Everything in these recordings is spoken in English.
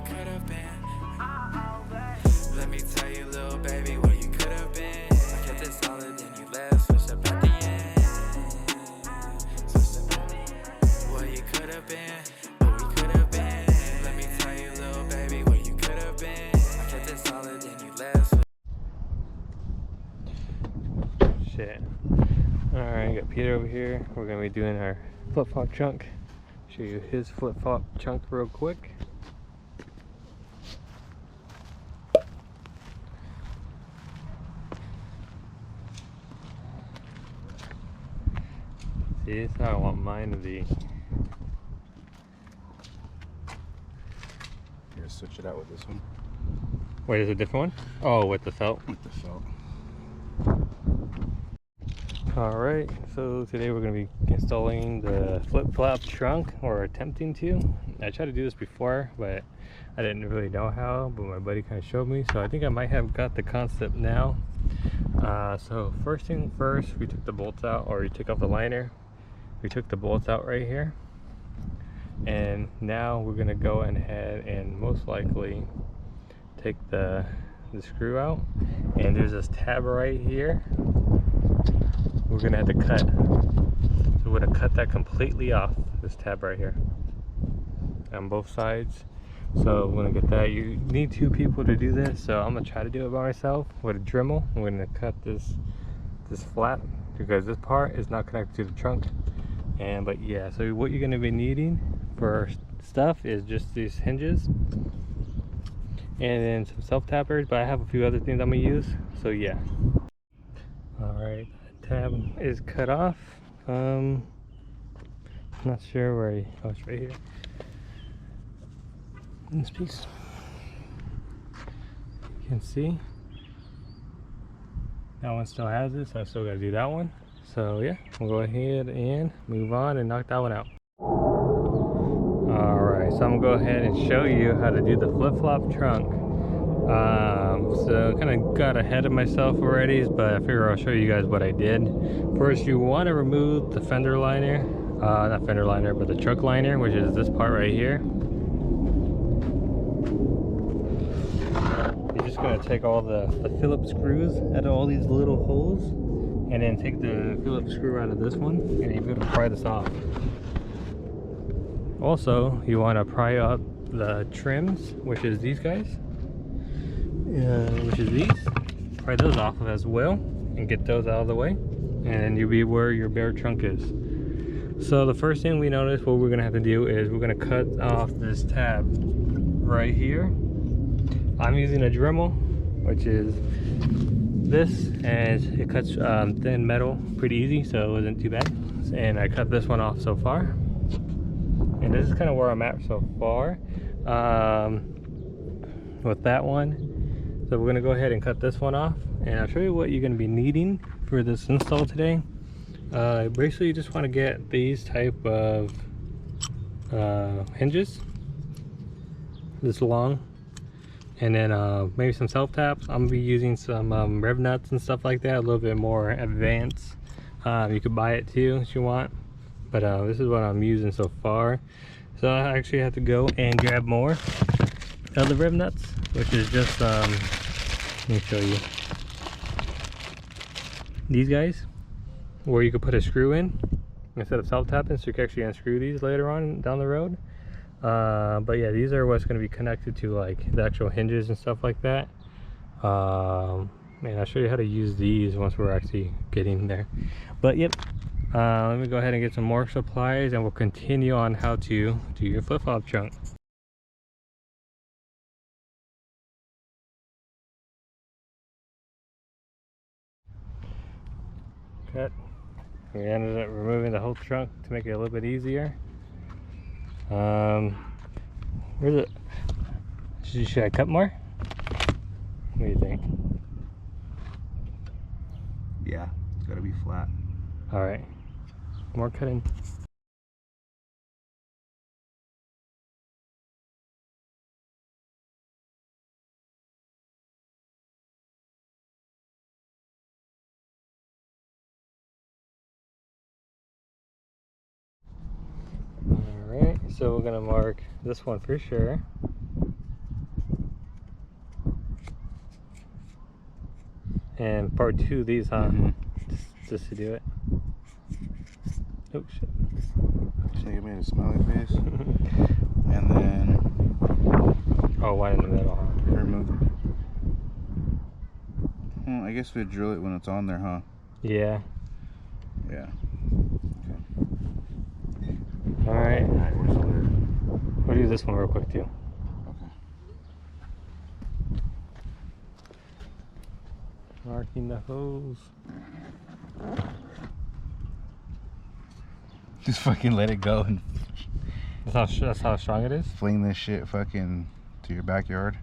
could have been. Let me tell you, little baby, what you could have been. I kept it solid, then you left, switched up at the end. Switched up at the end. What you could have been, what we could have been. Let me tell you, little baby, what you could have been. I kept it solid, then you left. Shit. Alright, got Peter over here. We're gonna be doing our flip-flop chunk. Show you his flip-flop chunk real quick. See, this is how I want mine to be. Here, switch it out with this one. Wait, is it a different one? Oh, with the felt? With the felt. Alright, so today we're going to be installing the flip-flop trunk, or attempting to. I tried to do this before, but I didn't really know how, but my buddy kind of showed me, so I think I might have got the concept now. So first thing first, we took the bolts out, or we took off the liner. We took the bolts out right here, and now we're going to go ahead and most likely take the screw out, and there's this tab right here we're gonna have to cut. So we're gonna cut that completely off, this tab right here, on both sides. So we're gonna get that. You need 2 people to do this, so I'm gonna try to do it by myself with a Dremel. We're gonna cut this flap because this part is not connected to the trunk. But yeah, so what you're gonna be needing for stuff is just these hinges and then some self-tappers, but I have a few other things I'm gonna use, so yeah. Alright, tab is cut off. Not sure where oh, it's right here. In this piece, you can see that one still has it, so I still gotta do that one. So yeah, we'll go ahead and move on and knock that one out. Alright, so I'm gonna go ahead and show you how to do the flip-flop trunk. So kind of got ahead of myself already, but I figure I'll show you guys what I did. First, you want to remove the fender liner, not fender liner, but the truck liner, which is this part right here. You're just going to take all the Phillips screws out of all these little holes, and then take the Phillips screw out of this one, and you're going to pry this off. Also, you want to pry out the trims, which is these guys. Which is these. Pry those off as well and get those out of the way, and you'll be where your bare trunk is. So the first thing we notice what we're gonna have to do is we're gonna cut off this tab right here. I'm using a Dremel, which is this, and it cuts thin metal pretty easy, so it wasn't too bad. And I cut this one off so far, and this is kind of where I'm at so far with that one. So we're going to go ahead and cut this one off, and I'll show you what you're going to be needing for this install today. Basically, you just want to get these type of hinges, this long, and then maybe some self-taps. I'm going to be using some rev nuts and stuff like that, a little bit more advanced. You could buy it too if you want, but this is what I'm using so far. So I actually have to go and grab more of the rev nuts, which is just let me show you these guys, where you could put a screw in instead of self-tapping, so you can actually unscrew these later on down the road. But yeah, these are what's going to be connected to like the actual hinges and stuff like that. And I'll show you how to use these once we're actually getting there. But yep, let me go ahead and get some more supplies, and we'll continue on how to do your flip-flop trunk. Cut. We ended up removing the whole trunk to make it a little bit easier. Where's it? Should I cut more? What do you think? Yeah, it's gotta be flat. Alright, more cutting. Alright, so we're gonna mark this one for sure. And part 2 of these, huh? Mhm. Just to do it. Oh shit. So you made a smiley face. And then Oh, one in the middle, huh? remove. Well, I guess we drill it when it's on there, huh? Yeah. Yeah. Alright. Alright, where's the lid? We'll do this one real quick too. Okay. Marking the hose. Just fucking let it go and That's how strong it is? fling this shit fucking to your backyard.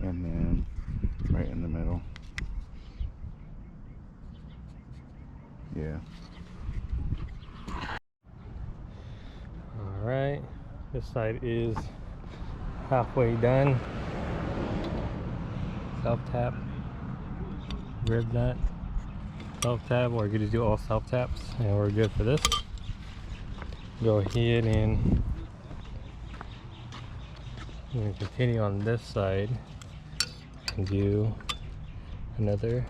And then right in the middle. Yeah. Alright. This side is halfway done. Self-tap. Rib nut. Self-tap, or you could just do all self-taps and we're good for this. Go ahead and I'm going to continue on this side and do another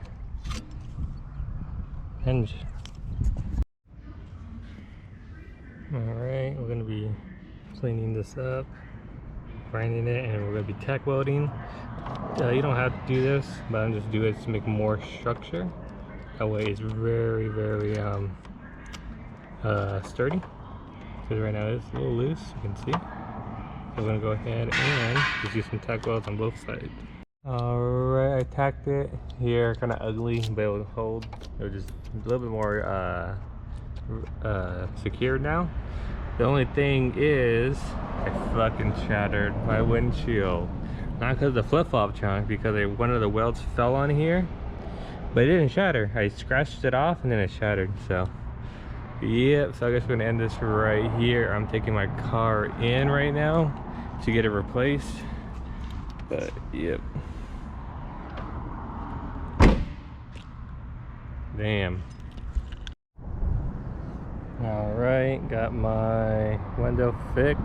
hinge. Alright, we're going to be cleaning this up, grinding it, and we're going to be tack welding. You don't have to do this, but I'm just doing it to make more structure. That way it's very, very sturdy. Because right now it's a little loose, you can see. So we're going to go ahead and just use some tack welds on both sides. Alright, I tacked it here, kind of ugly, but it will hold. It was just a little bit more secure now. The only thing is, I fucking shattered my windshield. Not because of the flip-flop chunk, because one of the welds fell on here, but it didn't shatter. I scratched it off and then it shattered. So yep, so I guess we're gonna end this right here. I'm taking my car in right now to get it replaced, but yep. Damn. Alright, got my window fixed.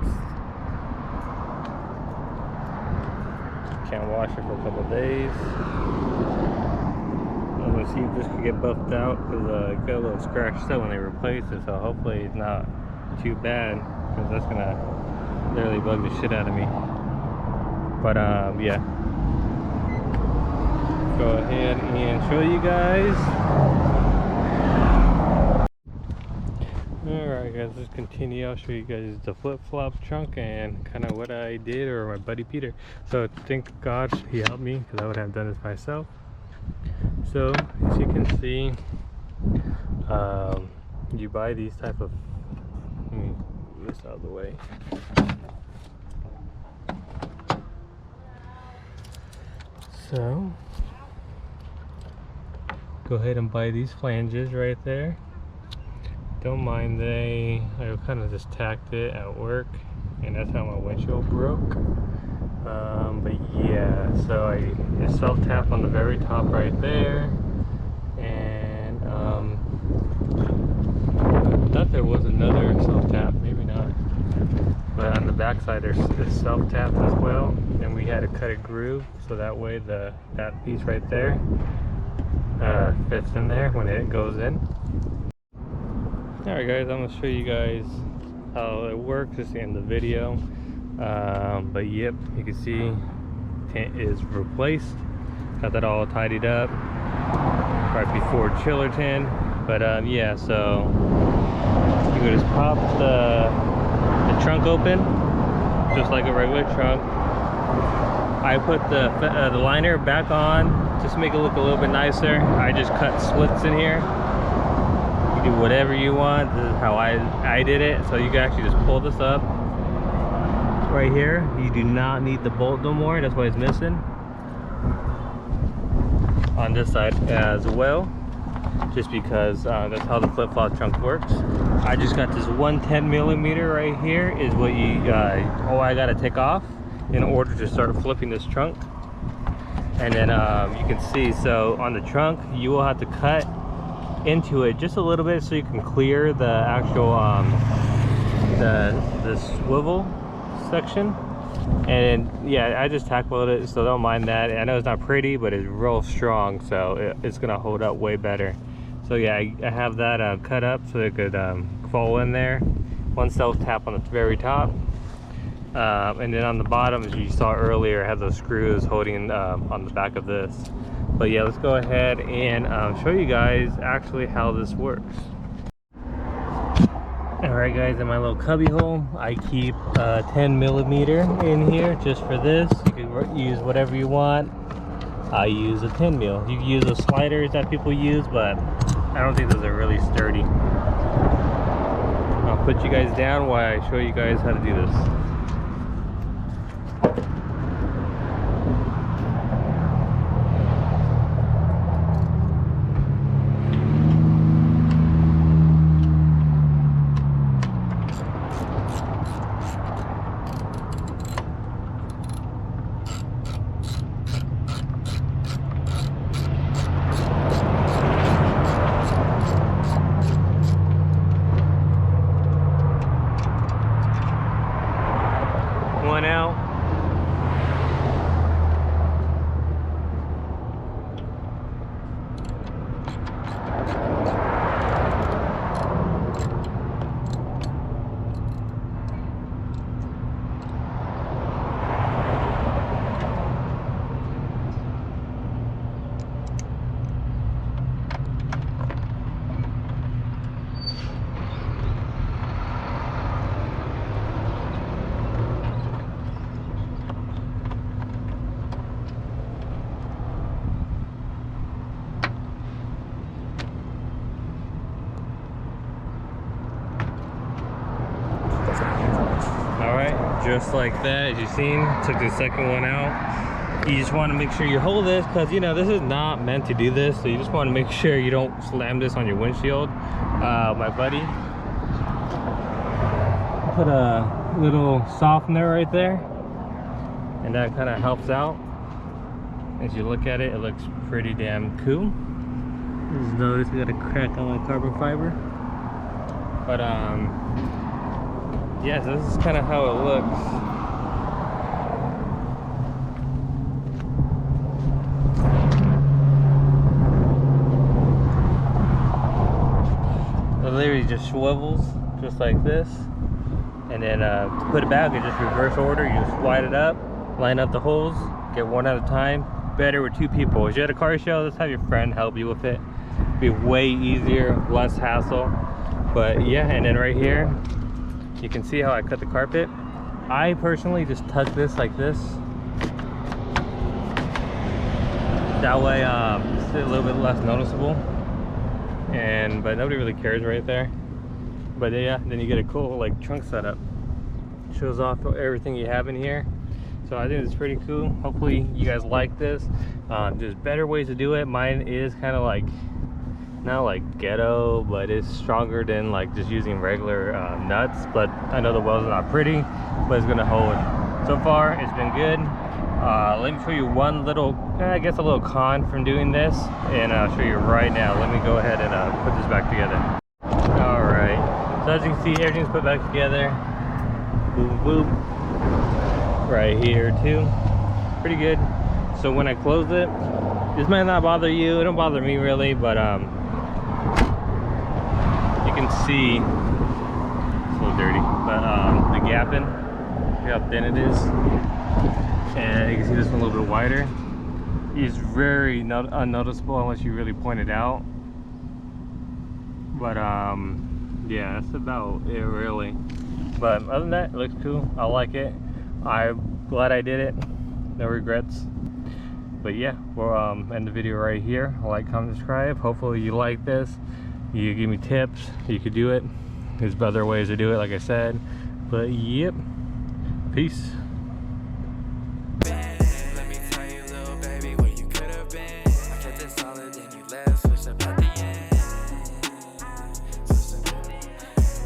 Can't wash it for a couple of days. I'm gonna see if this can get buffed out, because it got a little scratched up when they replaced it, so hopefully it's not too bad, because that's gonna literally bug the shit out of me. But yeah. Go ahead and show you guys. Alright guys, let's continue. I'll show you guys the flip-flop trunk and kind of what I did, or my buddy Peter. So thank God he helped me, because I would have done this myself. So as you can see, you buy these type of, let me move this out of the way. So go ahead and buy these flanges right there. Don't mind, I kind of just tacked it at work, and that's how my windshield broke. But yeah, so I self-tap on the very top right there, and I thought there was another self-tap, maybe not. But on the back side there's self-tap as well, and we had to cut a groove so that way that piece right there fits in there when it goes in. Alright guys, I'm going to show you guys how it works. This is the end of the video. But yep, you can see tent is replaced. Got that all tidied up right before chiller tin. But yeah, so you can just pop the trunk open just like a regular trunk. I put the liner back on just to make it look a little bit nicer. I just cut slits in here. Do whatever you want. This is how I did it. So you can actually just pull this up right here. You do not need the bolt no more. That's why it's missing on this side as well, just because that's how the flip-flop trunk works. I just got this 110mm right here is what you all I gotta take off, in order to start flipping this trunk. And then you can see, so on the trunk you will have to cut into it just a little bit so you can clear the actual the swivel section. And yeah, I just tack welded it, so don't mind that. I know it's not pretty, but it's real strong, so it's gonna hold up way better. So yeah, I have that cut up so it could fall in there. One self tap on the very top, and then on the bottom, as you saw earlier, I have those screws holding on the back of this. But yeah, let's go ahead and show you guys actually how this works. Alright guys, in my little cubby hole, I keep 10mm in here just for this. You can use whatever you want. I use a 10 mil. You can use the sliders that people use, but I don't think those are really sturdy. I'll put you guys down while I show you guys how to do this. One out. Just like that, as you've seen, took the second one out. You just want to make sure you hold this, because you know this is not meant to do this, so you just want to make sure you don't slam this on your windshield. My buddy put a little softener right there, and that kind of helps out. As you look at it, it looks pretty damn cool. Just notice we got a crack on my carbon fiber, but yeah, so this is kind of how it looks. It literally just swivels just like this, and then to put it back in just reverse order, you just slide it up, line up the holes, get one at a time. Better with two people. If you're at a car show, let's have your friend help you with it. It'd be way easier, less hassle. But yeah, and then right here, you can see how I cut the carpet. I personally just tuck this like this. That way it's a little bit less noticeable. But nobody really cares right there. But yeah, then you get a cool like trunk setup. Shows off everything you have in here. So I think it's pretty cool. Hopefully you guys like this. There's better ways to do it. Mine is kind of like, not like ghetto, but it's stronger than like just using regular nuts. But I know the welds are not pretty, but it's gonna hold. So far it's been good. Let me show you one little, I guess a little con from doing this, and I'll show you right now. Let me go ahead and put this back together. All right, so as you can see, everything's put back together. Boom, boom. Right here too, pretty good. So when I close it, this might not bother you, it don't bother me really, but you can see it's a little dirty, but the gapping, see how thin it is, and you can see this one a little bit wider. It's very unnoticeable unless you really point it out, but yeah, that's about it really. But other than that, it looks cool. I like it. I'm glad I did it. No regrets. But yeah, we'll end the video right here. Like, comment, subscribe. Hopefully you like this. You give me tips. You could do it. There's other ways to do it, like I said. But yep. Peace. Let me tell you, little baby, what you could have been. I kept it solid, then you left, switched up at the end.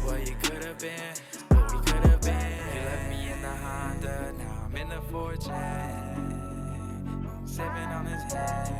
What you could have been, what we could have been. You left me in the Honda, now I'm in the hey.